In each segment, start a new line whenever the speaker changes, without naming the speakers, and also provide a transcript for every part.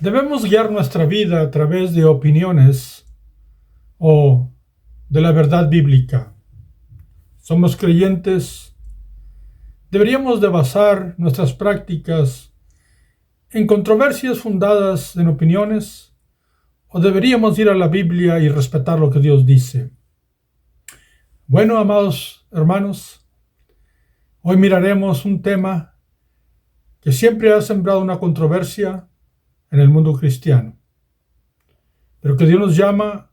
Debemos guiar nuestra vida a través de opiniones o de la verdad bíblica. Somos creyentes. Deberíamos de basar nuestras prácticas en controversias fundadas en opiniones, o deberíamos ir a la Biblia y respetar lo que Dios dice. Bueno, amados hermanos, hoy miraremos un tema que siempre ha sembrado una controversia en el mundo cristiano, pero que Dios nos llama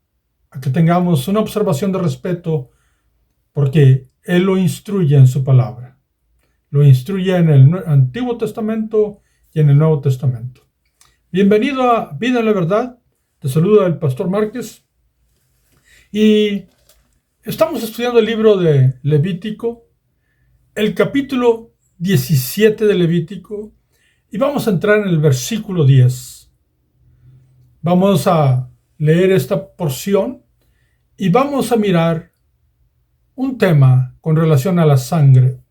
a que tengamos una observación de respeto, porque Él lo instruye en su palabra. Lo instruye en el Antiguo Testamento y en el Nuevo Testamento. Bienvenido a Vida en la Verdad. Te saluda el Pastor Márquez. Y estamos estudiando el libro de Levítico, el capítulo 17 de Levítico, y vamos a entrar en el versículo 10. Vamos a leer esta porción y vamos a mirar un tema con relación a la sangre.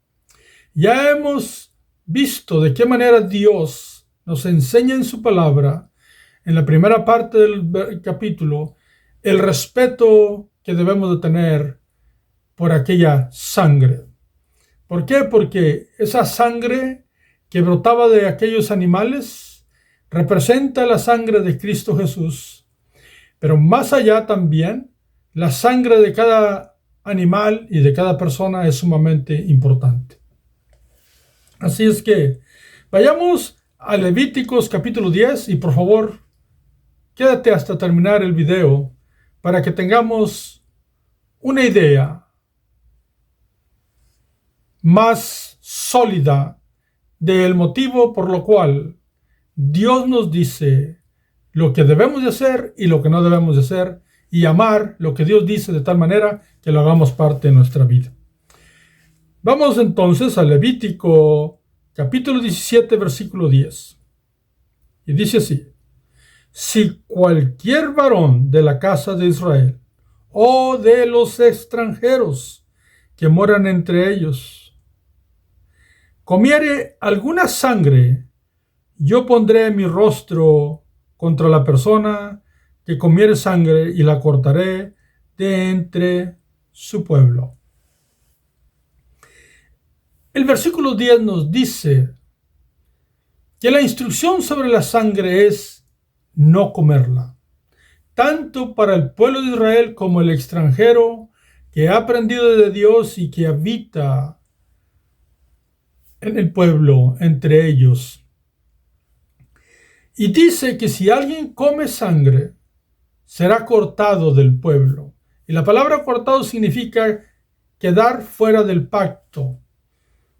Ya hemos visto de qué manera Dios nos enseña en su palabra, en la primera parte del capítulo, el respeto que debemos de tener por aquella sangre. ¿Por qué? Porque esa sangre que brotaba de aquellos animales representa la sangre de Cristo Jesús. Pero más allá también, la sangre de cada animal y de cada persona es sumamente importante. Así es que vayamos a Levíticos capítulo 10 y por favor, quédate hasta terminar el video para que tengamos una idea más sólida del motivo por lo cual Dios nos dice lo que debemos de hacer y lo que no debemos de hacer, y amar lo que Dios dice de tal manera que lo hagamos parte de nuestra vida. Vamos entonces a Levítico capítulo 17 versículo 10. Y dice así: si cualquier varón de la casa de Israel o de los extranjeros que moran entre ellos comiere alguna sangre, yo pondré mi rostro contra la persona que comiere sangre y la cortaré de entre su pueblo. El versículo 10 nos dice que la instrucción sobre la sangre es no comerla, tanto para el pueblo de Israel como el extranjero que ha aprendido de Dios y que habita en el pueblo entre ellos. Y dice que si alguien come sangre, será cortado del pueblo. Y la palabra cortado significa quedar fuera del pacto.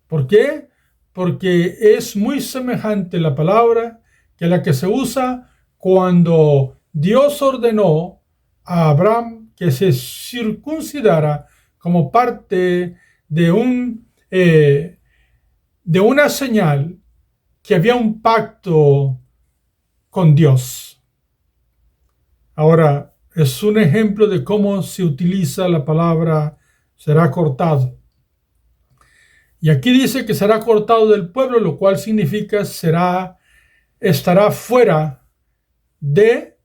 ¿Por qué? Porque es muy semejante la palabra que la que se usa cuando Dios ordenó a Abraham que se circuncidara como parte de una señal que había un pacto con Dios. Ahora, es un ejemplo de cómo se utiliza la palabra será cortado. Y aquí dice que será cortado del pueblo, lo cual significa estará fuera de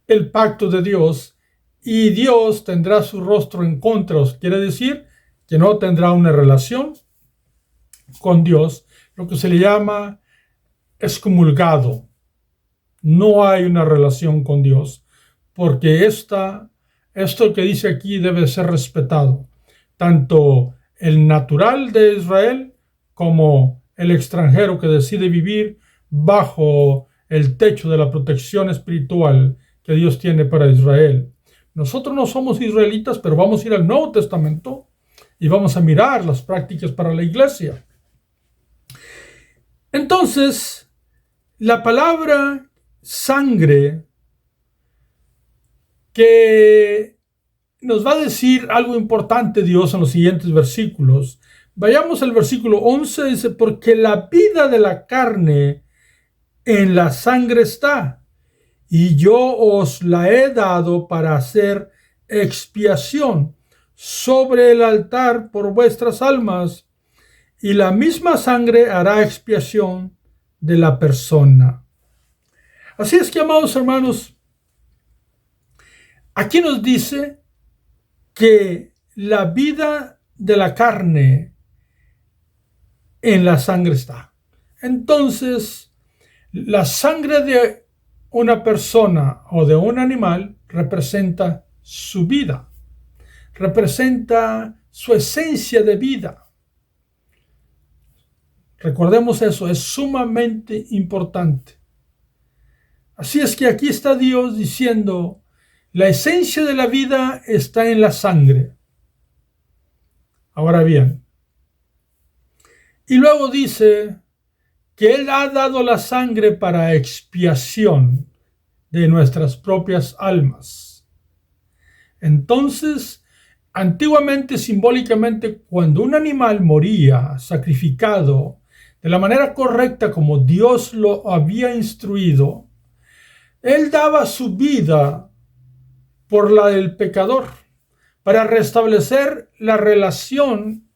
el pacto de Dios, y Dios tendrá su rostro en contra. Quiere decir que no tendrá una relación con Dios, lo que se le llama excomulgado. No hay una relación con Dios, porque esto que dice aquí debe ser respetado, tanto el natural de Israel como el extranjero que decide vivir bajo el techo de la protección espiritual que Dios tiene para Israel. Nosotros no somos israelitas, pero vamos a ir al Nuevo Testamento y vamos a mirar las prácticas para la iglesia. Entonces, la palabra sangre, que nos va a decir algo importante Dios en los siguientes versículos. Vayamos al versículo 11, dice: porque la vida de la carne en la sangre está, y yo os la he dado para hacer expiación sobre el altar por vuestras almas, y la misma sangre hará expiación de la persona. Así es que, amados hermanos, aquí nos dice que la vida de la carne en la sangre está. Entonces, la sangre de una persona o de un animal representa su vida, representa su esencia de vida. Recordemos eso, es sumamente importante. Así es que aquí está Dios diciendo, la esencia de la vida está en la sangre. Ahora bien, y luego dice que Él ha dado la sangre para expiación de nuestras propias almas. Entonces, antiguamente, simbólicamente, cuando un animal moría sacrificado de la manera correcta como Dios lo había instruido, Él daba su vida por la del pecador para restablecer la relación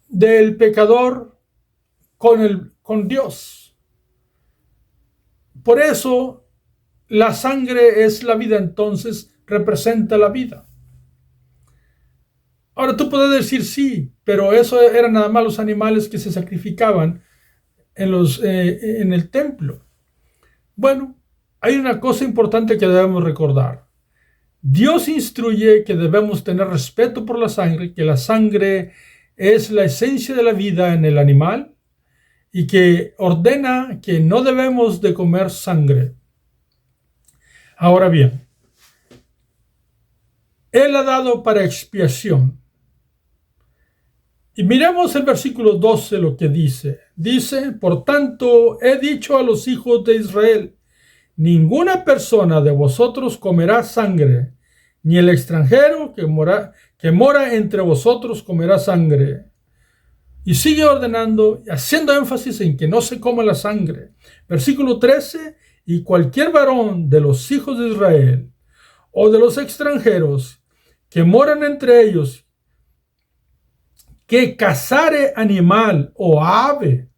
del pecador con Dios. Por eso la sangre es la vida, entonces representa la vida. Ahora tú puedes decir sí, pero eso eran nada más los animales que se sacrificaban en el templo. Bueno, hay una cosa importante que debemos recordar. Dios instruye que debemos tener respeto por la sangre, que la sangre es la esencia de la vida en el animal y que ordena que no debemos de comer sangre. Ahora bien, Él ha dado para expiación. Y miremos el versículo 12 lo que dice. Dice, por tanto, he dicho a los hijos de Israel, ninguna persona de vosotros comerá sangre, ni el extranjero que mora entre vosotros comerá sangre. Y sigue ordenando, haciendo énfasis en que no se coma la sangre. Versículo 13, y cualquier varón de los hijos de Israel o de los extranjeros que moran entre ellos, que cazare animal o ave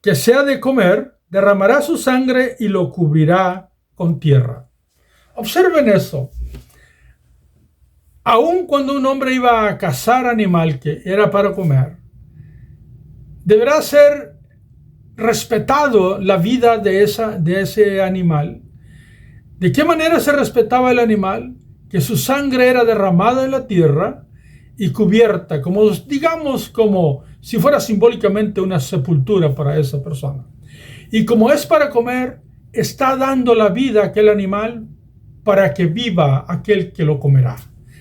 que sea de comer, derramará su sangre y lo cubrirá con tierra. Observen eso. Aun cuando un hombre iba a cazar animal que era para comer, deberá ser respetado la vida de ese animal. ¿De qué manera se respetaba el animal? Que su sangre era derramada en la tierra y cubierta, como si fuera simbólicamente una sepultura para esa persona. Y como es para comer, está dando la vida a aquel animal para que viva aquel que lo comerá.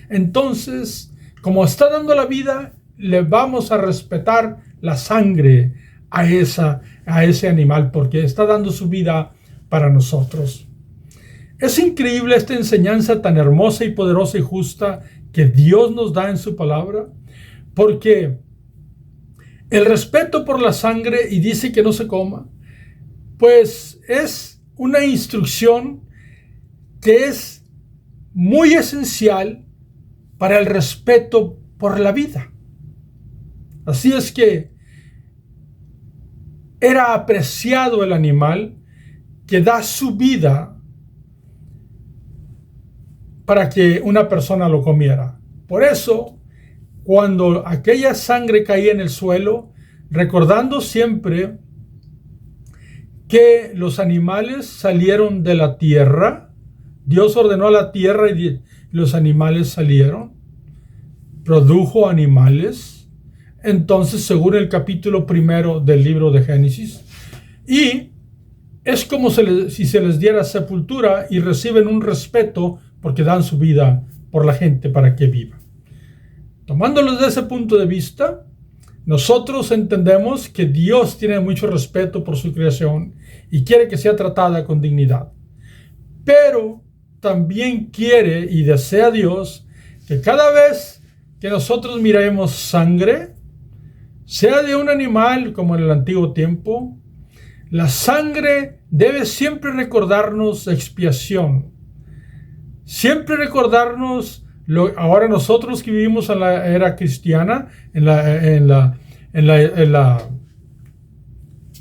Entonces, como está dando la vida, le vamos a respetar la sangre a ese animal, porque está dando su vida para nosotros. Es increíble esta enseñanza tan hermosa y poderosa y justa que Dios nos da en su palabra, porque el respeto por la sangre, y dice que no se coma, pues es una instrucción que es muy esencial para el respeto por la vida. Así es que era apreciado el animal que da su vida para que una persona lo comiera. Por eso, cuando aquella sangre caía en el suelo, recordando siempre que los animales salieron de la tierra, Dios ordenó a la tierra y los animales salieron, produjo animales. Entonces, según el capítulo 1 del libro de Génesis, y es como si se les diera sepultura y reciben un respeto porque dan su vida por la gente para que viva. Tomándolo desde ese punto de vista, nosotros entendemos que Dios tiene mucho respeto por su creación y quiere que sea tratada con dignidad. Pero también quiere y desea Dios que cada vez que nosotros miremos sangre, sea de un animal como en el antiguo tiempo, la sangre debe siempre recordarnos expiación. Siempre recordarnos, ahora nosotros que vivimos en la era cristiana, en la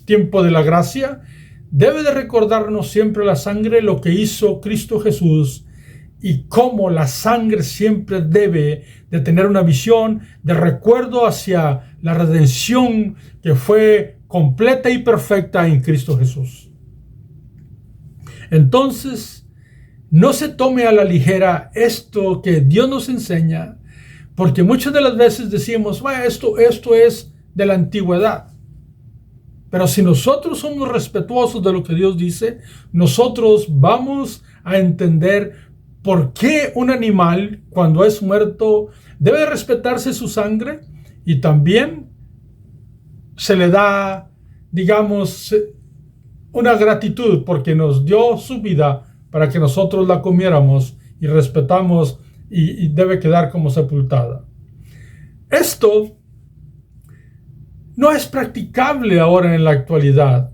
tiempo de la gracia, debe de recordarnos siempre la sangre, lo que hizo Cristo Jesús, y cómo la sangre siempre debe de tener una visión de recuerdo hacia la redención que fue completa y perfecta en Cristo Jesús. Entonces, no se tome a la ligera esto que Dios nos enseña, porque muchas de las veces decimos, bueno, esto es de la antigüedad. Pero si nosotros somos respetuosos de lo que Dios dice, nosotros vamos a entender por qué un animal, cuando es muerto, debe respetarse su sangre, y también se le da, digamos, una gratitud porque nos dio su vida para que nosotros la comiéramos y respetamos, y debe quedar como sepultada. Esto no es practicable ahora en la actualidad.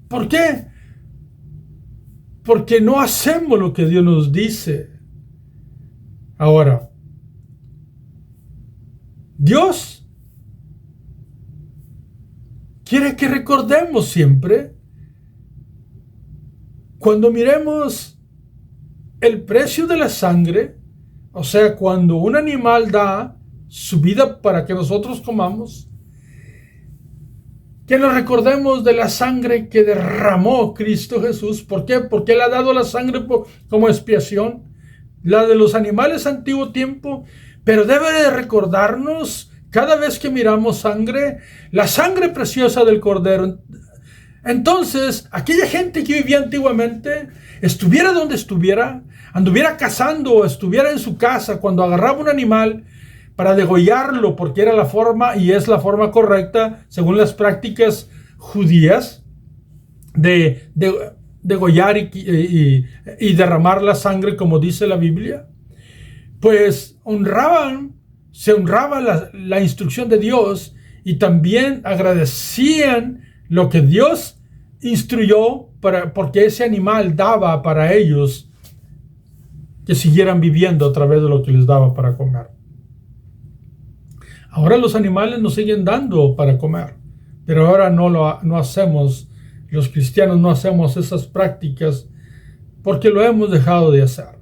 ¿Por qué? Porque no hacemos lo que Dios nos dice. Ahora, Dios quiere que recordemos siempre, cuando miremos el precio de la sangre, o sea, cuando un animal da su vida para que nosotros comamos, que nos recordemos de la sangre que derramó Cristo Jesús. ¿Por qué? Porque Él ha dado la sangre como expiación, la de los animales antiguo tiempo, pero debe de recordarnos cada vez que miramos sangre, la sangre preciosa del Cordero. Entonces, aquella gente que vivía antiguamente, estuviera donde estuviera, anduviera cazando o estuviera en su casa, cuando agarraba un animal para degollarlo, porque era la forma y es la forma correcta, según las prácticas judías, de degollar y derramar la sangre, como dice la Biblia, pues se honraba la instrucción de Dios, y también agradecían lo que Dios instruyó, porque ese animal daba para ellos que siguieran viviendo a través de lo que les daba para comer. Ahora los animales nos siguen dando para comer, pero ahora no hacemos, los cristianos no hacemos esas prácticas porque lo hemos dejado de hacer.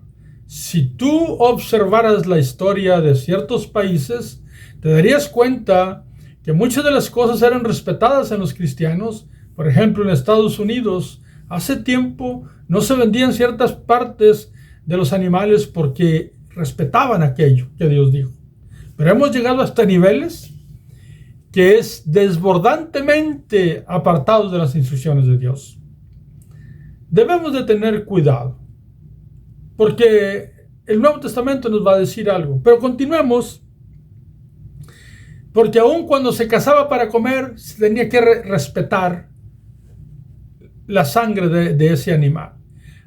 Si tú observaras la historia de ciertos países, te darías cuenta que muchas de las cosas eran respetadas en los cristianos. Por ejemplo, en Estados Unidos, hace tiempo no se vendían ciertas partes de los animales porque respetaban aquello que Dios dijo. Pero hemos llegado hasta niveles que es desbordantemente apartados de las instrucciones de Dios. Debemos de tener cuidado, porque el Nuevo Testamento nos va a decir algo. Pero continuemos, porque aun cuando se cazaba para comer, se tenía que respetar la sangre de ese animal.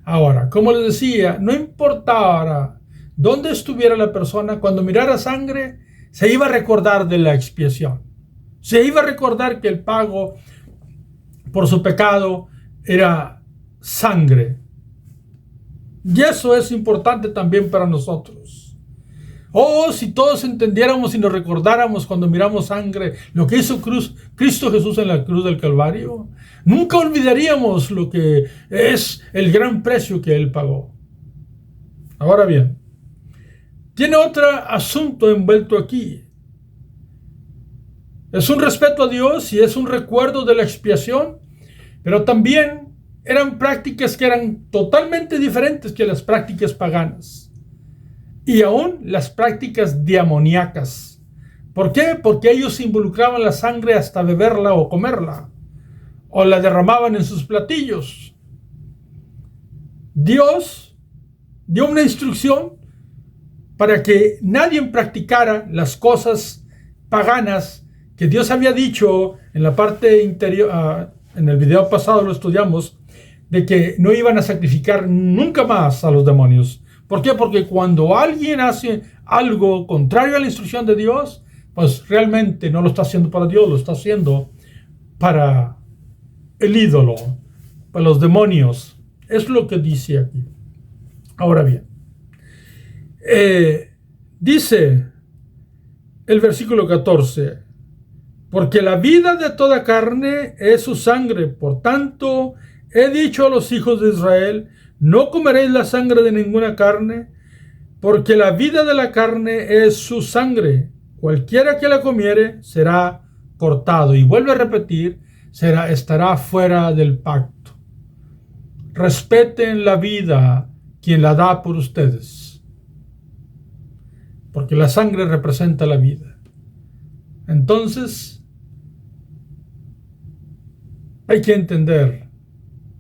Ahora, como les decía, no importara dónde estuviera la persona, cuando mirara sangre, se iba a recordar de la expiación. Se iba a recordar que el pago por su pecado era sangre. Y eso es importante también para nosotros. Oh, si todos entendiéramos y nos recordáramos cuando miramos sangre lo que hizo Cristo Jesús en la cruz del Calvario, nunca olvidaríamos lo que es el gran precio que Él pagó. Ahora bien, tiene otro asunto envuelto aquí. Es un respeto a Dios y es un recuerdo de la expiación, pero también eran prácticas que eran totalmente diferentes que las prácticas paganas. Y aún las prácticas demoníacas. ¿Por qué? Porque ellos involucraban la sangre hasta beberla o comerla, o la derramaban en sus platillos. Dios dio una instrucción para que nadie practicara las cosas paganas que Dios había dicho en la parte interior. En el video pasado lo estudiamos, de que no iban a sacrificar nunca más a los demonios. ¿Por qué? Porque cuando alguien hace algo contrario a la instrucción de Dios, pues realmente no lo está haciendo para Dios, lo está haciendo para el ídolo, para los demonios. Es lo que dice aquí. Ahora bien, dice el versículo 14, porque la vida de toda carne es su sangre. Por tanto, he dicho a los hijos de Israel, no comeréis la sangre de ninguna carne, porque la vida de la carne es su sangre. Cualquiera que la comiere será cortado. Y vuelve a repetir, estará fuera del pacto. Respeten la vida quien la da por ustedes, porque la sangre representa la vida. Entonces, hay que entender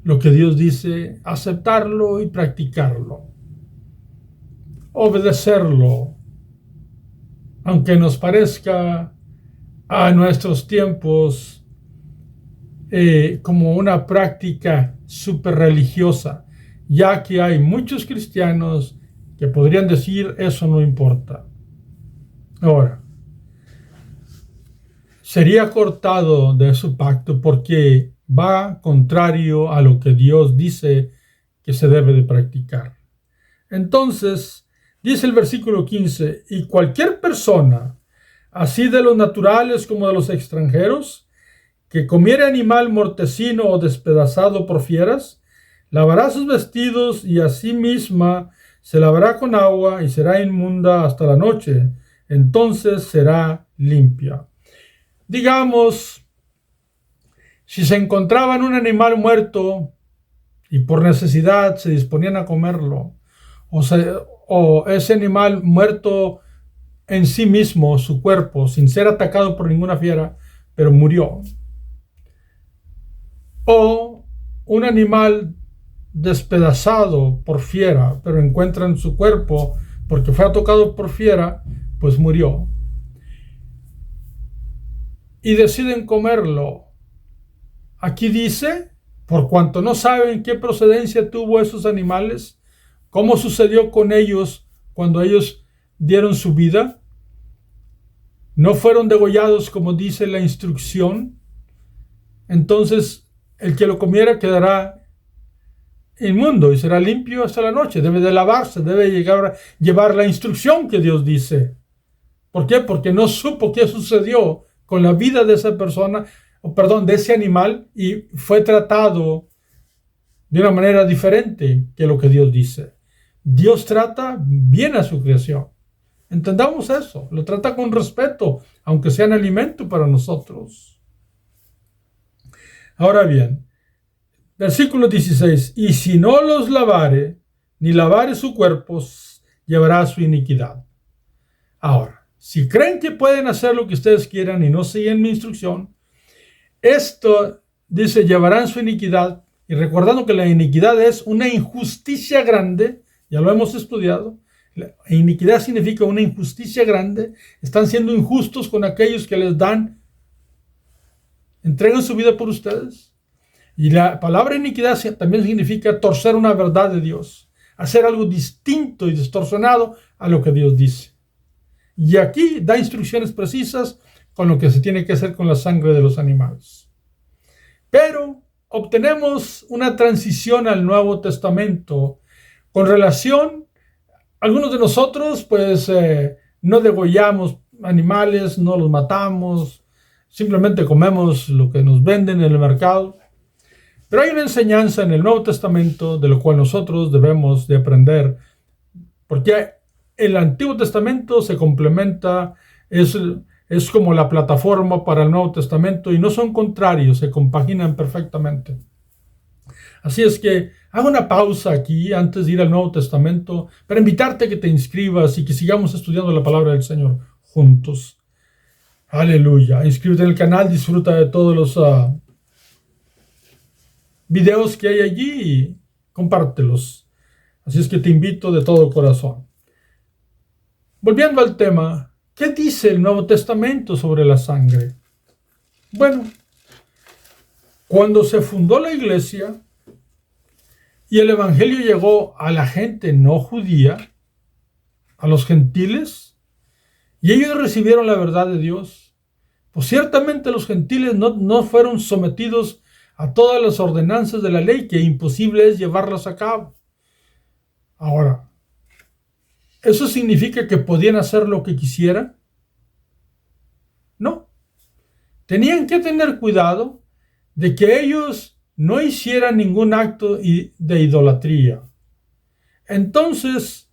lo que Dios dice, aceptarlo y practicarlo, obedecerlo, aunque nos parezca a nuestros tiempos como una práctica súper religiosa, ya que hay muchos cristianos que podrían decir eso no importa. Ahora, sería cortado de su pacto porque va contrario a lo que Dios dice que se debe de practicar. Entonces, dice el versículo 15, y cualquier persona, así de los naturales como de los extranjeros, que comiere animal mortecino o despedazado por fieras, lavará sus vestidos y a sí misma se lavará con agua y será inmunda hasta la noche. Entonces será limpia. Digamos, si se encontraban un animal muerto y por necesidad se disponían a comerlo, o ese animal muerto en sí mismo, su cuerpo, sin ser atacado por ninguna fiera, pero murió, o un animal despedazado por fiera, pero encuentran su cuerpo porque fue atacado por fiera, pues murió, y deciden comerlo. Aquí dice, por cuanto no saben qué procedencia tuvo esos animales, cómo sucedió con ellos cuando ellos dieron su vida, no fueron degollados como dice la instrucción, entonces el que lo comiera quedará inmundo y será limpio hasta la noche. Debe de lavarse, debe llevar la instrucción que Dios dice. ¿Por qué? Porque no supo qué sucedió con la vida de esa persona, de ese animal, y fue tratado de una manera diferente que lo que Dios dice. Dios trata bien a su creación. Entendamos eso, lo trata con respeto, aunque sean alimento para nosotros. Ahora bien, versículo 16, y si no los lavare, ni lavare su cuerpo, llevará su iniquidad. Ahora, si creen que pueden hacer lo que ustedes quieran y no siguen mi instrucción, esto dice, llevarán su iniquidad, y recordando que la iniquidad es una injusticia grande, ya lo hemos estudiado, la iniquidad significa una injusticia grande, están siendo injustos con aquellos que les dan, entregan su vida por ustedes. Y la palabra iniquidad también significa torcer una verdad de Dios, hacer algo distinto y distorsionado a lo que Dios dice. Y aquí da instrucciones precisas con lo que se tiene que hacer con la sangre de los animales. Pero obtenemos una transición al Nuevo Testamento con relación, algunos de nosotros pues no degollamos animales, no los matamos, simplemente comemos lo que nos venden en el mercado. Pero hay una enseñanza en el Nuevo Testamento de lo cual nosotros debemos de aprender, porque el Antiguo Testamento se complementa, es como la plataforma para el Nuevo Testamento y no son contrarios, se compaginan perfectamente. Así es que hago una pausa aquí antes de ir al Nuevo Testamento para invitarte a que te inscribas y que sigamos estudiando la palabra del Señor juntos. Aleluya. Inscríbete en el canal, disfruta de todos los videos que hay allí y compártelos. Así es que te invito de todo corazón. Volviendo al tema, ¿qué dice el Nuevo Testamento sobre la sangre? Bueno, cuando se fundó la iglesia y el evangelio llegó a la gente no judía, a los gentiles, y ellos recibieron la verdad de Dios, pues ciertamente los gentiles no fueron sometidos a todas las ordenanzas de la ley, que imposible es llevarlas a cabo. Ahora, ¿eso significa que podían hacer lo que quisieran? No. tenían que tener cuidado de que ellos no hicieran ningún acto de idolatría. Entonces,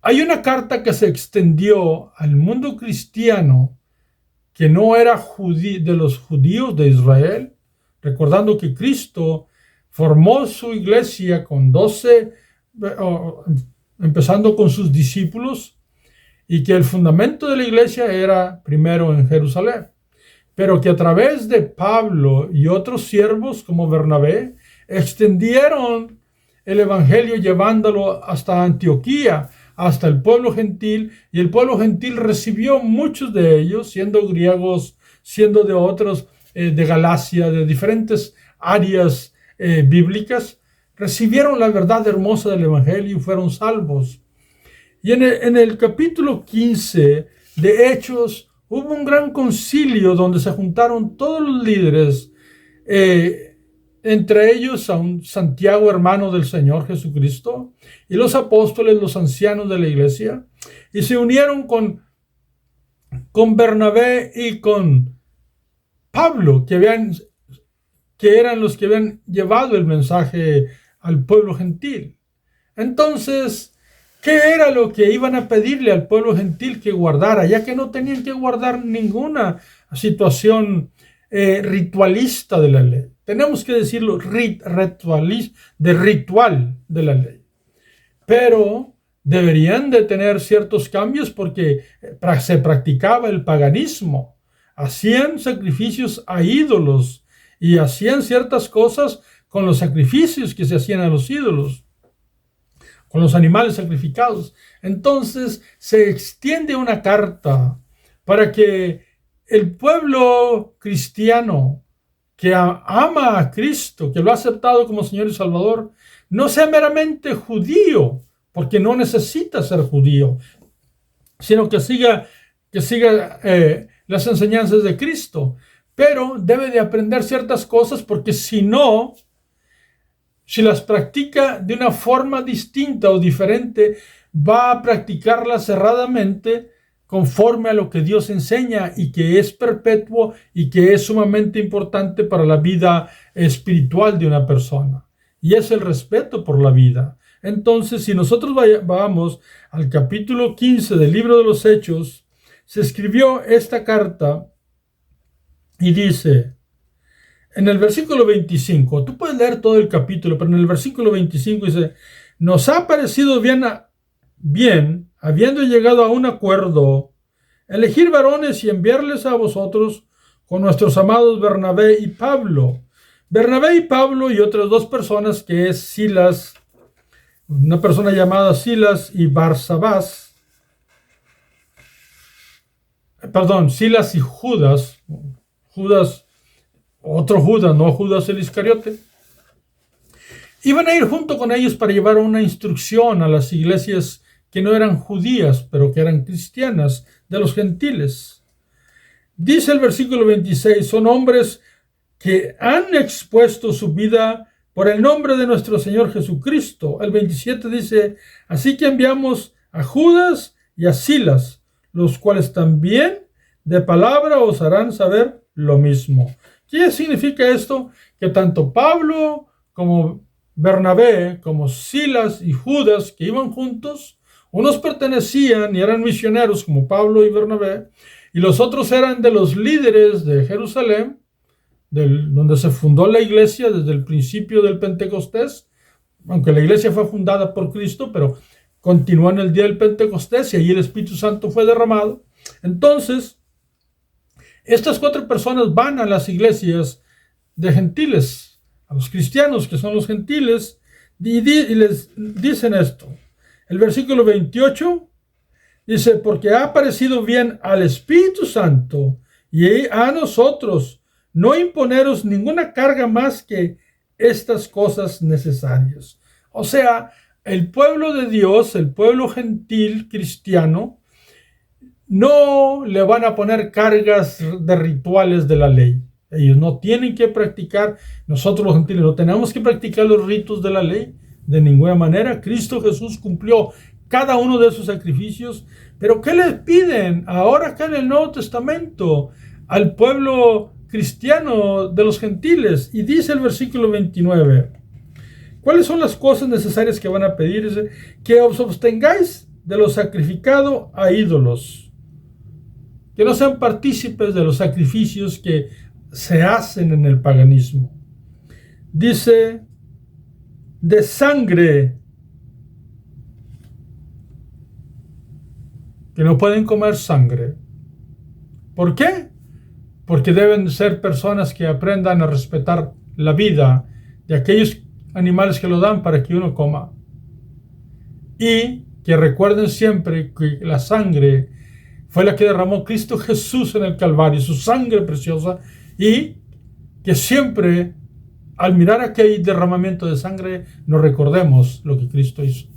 hay una carta que se extendió al mundo cristiano que no era de los judíos de Israel, recordando que Cristo formó su iglesia con 12, empezando con sus discípulos, y que el fundamento de la iglesia era primero en Jerusalén, pero que a través de Pablo y otros siervos como Bernabé extendieron el evangelio llevándolo hasta Antioquía, hasta el pueblo gentil, y el pueblo gentil recibió muchos de ellos, siendo griegos, siendo de otros, de Galacia, de diferentes áreas bíblicas, recibieron la verdad hermosa del evangelio y fueron salvos. Y en el capítulo 15 de Hechos hubo un gran concilio donde se juntaron todos los líderes, entre ellos a un Santiago, hermano del Señor Jesucristo, y los apóstoles, los ancianos de la iglesia, y se unieron con Bernabé y con Pablo, que eran los que habían llevado el mensaje al pueblo gentil. Entonces, ¿qué era lo que iban a pedirle al pueblo gentil que guardara? Ya que no tenían que guardar ninguna situación ritualista de la ley. Tenemos que decirlo, de ritual de la ley. Pero deberían de tener ciertos cambios porque se practicaba el paganismo. Hacían sacrificios a ídolos y hacían ciertas cosas con los sacrificios que se hacían a los ídolos, con los animales sacrificados. Entonces se extiende una carta para que el pueblo cristiano que ama a Cristo, que lo ha aceptado como Señor y Salvador, no sea meramente judío, porque no necesita ser judío, sino que siga las enseñanzas de Cristo. Pero debe de aprender ciertas cosas, porque si no, si las practica de una forma distinta o diferente, va a practicarlas cerradamente conforme a lo que Dios enseña y que es perpetuo y que es sumamente importante para la vida espiritual de una persona. Y es el respeto por la vida. Entonces, si nosotros vamos al capítulo 15 del libro de los Hechos, se escribió esta carta y dice, en el versículo 25, tú puedes leer todo el capítulo, pero en el versículo 25 dice, nos ha parecido bien, habiendo llegado a un acuerdo, elegir varones y enviarles a vosotros con nuestros amados Bernabé y Pablo. Bernabé y Pablo y otras dos personas, que es Silas, una persona llamada Silas y Barsabás, Silas y Judas, otro Judas, no Judas el Iscariote, iban a ir junto con ellos para llevar una instrucción a las iglesias que no eran judías, pero que eran cristianas, de los gentiles. Dice el versículo 26, son hombres que han expuesto su vida por el nombre de nuestro Señor Jesucristo. El 27 dice, así que enviamos a Judas y a Silas, los cuales también de palabra os harán saber lo mismo. ¿Qué significa esto? Que tanto Pablo como Bernabé, como Silas y Judas, que iban juntos, unos pertenecían y eran misioneros como Pablo y Bernabé, y los otros eran de los líderes de Jerusalén, donde se fundó la iglesia desde el principio del Pentecostés, aunque la iglesia fue fundada por Cristo, pero continuó en el día del Pentecostés y allí el Espíritu Santo fue derramado. Entonces, estas 4 personas van a las iglesias de gentiles, a los cristianos que son los gentiles, y les dicen esto. El versículo 28 dice, porque ha parecido bien al Espíritu Santo y a nosotros no imponeros ninguna carga más que estas cosas necesarias. O sea, el pueblo de Dios, el pueblo gentil cristiano, no le van a poner cargas de rituales de la ley. Ellos no tienen que practicar, nosotros los gentiles no tenemos que practicar los ritos de la ley de ninguna manera. Cristo Jesús cumplió cada uno de esos sacrificios. Pero ¿qué les piden ahora acá en el Nuevo Testamento al pueblo cristiano de los gentiles. Y dice el versículo 29, ¿cuáles son las cosas necesarias que van a pedir? Dice, que os abstengáis de lo sacrificado a ídolos, que no sean partícipes de los sacrificios que se hacen en el paganismo. Dice, de sangre, que no pueden comer sangre. ¿Por qué? Porque deben ser personas que aprendan a respetar la vida de aquellos animales que lo dan para que uno coma. Y que recuerden siempre que la sangre fue la que derramó Cristo Jesús en el Calvario, su sangre preciosa, y que siempre al mirar aquel derramamiento de sangre nos recordemos lo que Cristo hizo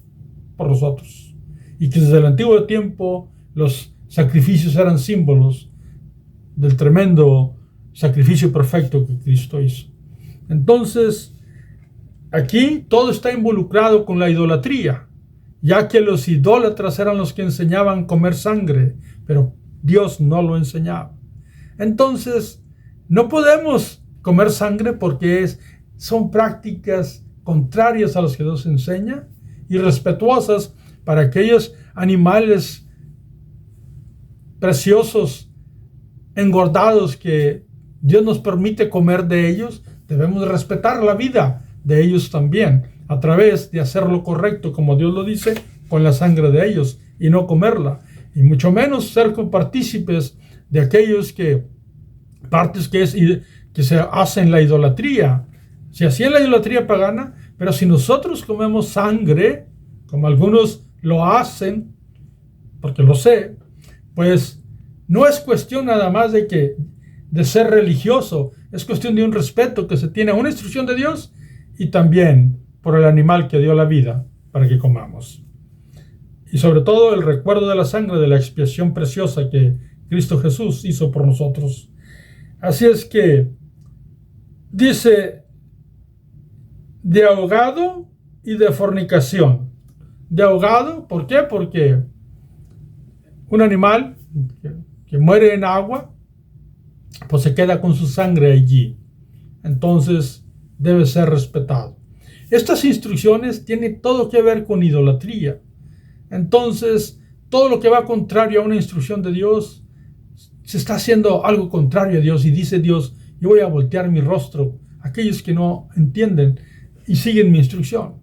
por nosotros. Y que desde el antiguo tiempo los sacrificios eran símbolos del tremendo sacrificio perfecto que Cristo hizo. Entonces, aquí todo está involucrado con la idolatría, ya que los idólatras eran los que enseñaban comer sangre, pero Dios no lo enseñaba. Entonces, no podemos comer sangre porque son prácticas contrarias a las que Dios enseña y respetuosas para aquellos animales preciosos, engordados, que Dios nos permite comer de ellos. Debemos respetar la vida de ellos también, a través de hacer lo correcto, como Dios lo dice, con la sangre de ellos, y no comerla, y mucho menos ser copartícipes de aquellos partes que se hacen la idolatría. Se hacía la idolatría pagana, pero si nosotros comemos sangre, como algunos lo hacen, porque lo sé, pues no es cuestión nada más de ser religioso, es cuestión de un respeto que se tiene a una instrucción de Dios y también por el animal que dio la vida para que comamos. Y sobre todo el recuerdo de la sangre de la expiación preciosa que Cristo Jesús hizo por nosotros. Así es que dice, de ahogado y de fornicación. De ahogado, ¿por qué? Porque un animal que muere en agua, pues se queda con su sangre allí. Entonces debe ser respetado. Estas instrucciones tienen todo que ver con idolatría. Entonces, todo lo que va contrario a una instrucción de Dios, se está haciendo algo contrario a Dios, y dice Dios, yo voy a voltear mi rostro a aquellos que no entienden y siguen mi instrucción.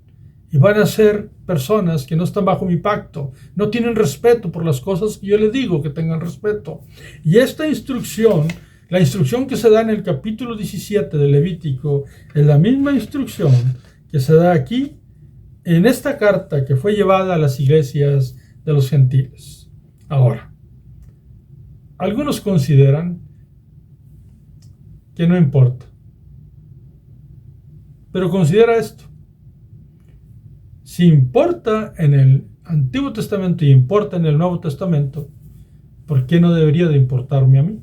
Y van a ser personas que no están bajo mi pacto, no tienen respeto por las cosas que yo les digo que tengan respeto. Y esta instrucción, la instrucción que se da en el capítulo 17 de Levítico, es la misma instrucción que se da aquí en esta carta que fue llevada a las iglesias de los gentiles. Ahora, algunos consideran que no importa, pero considera esto. Si importa en el Antiguo Testamento y importa en el Nuevo Testamento, ¿por qué no debería de importarme a mí?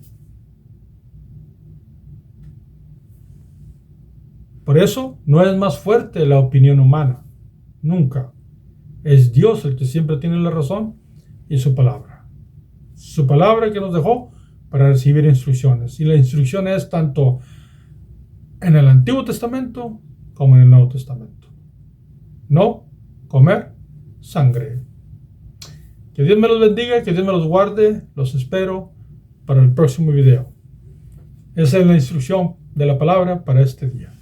Por eso no es más fuerte la opinión humana, nunca. Es Dios el que siempre tiene la razón y su palabra. Su palabra que nos dejó para recibir instrucciones. Y la instrucción es tanto en el Antiguo Testamento como en el Nuevo Testamento. No comer sangre. Que Dios me los bendiga, que Dios me los guarde. Los espero para el próximo video. Esa es la instrucción de la palabra para este día.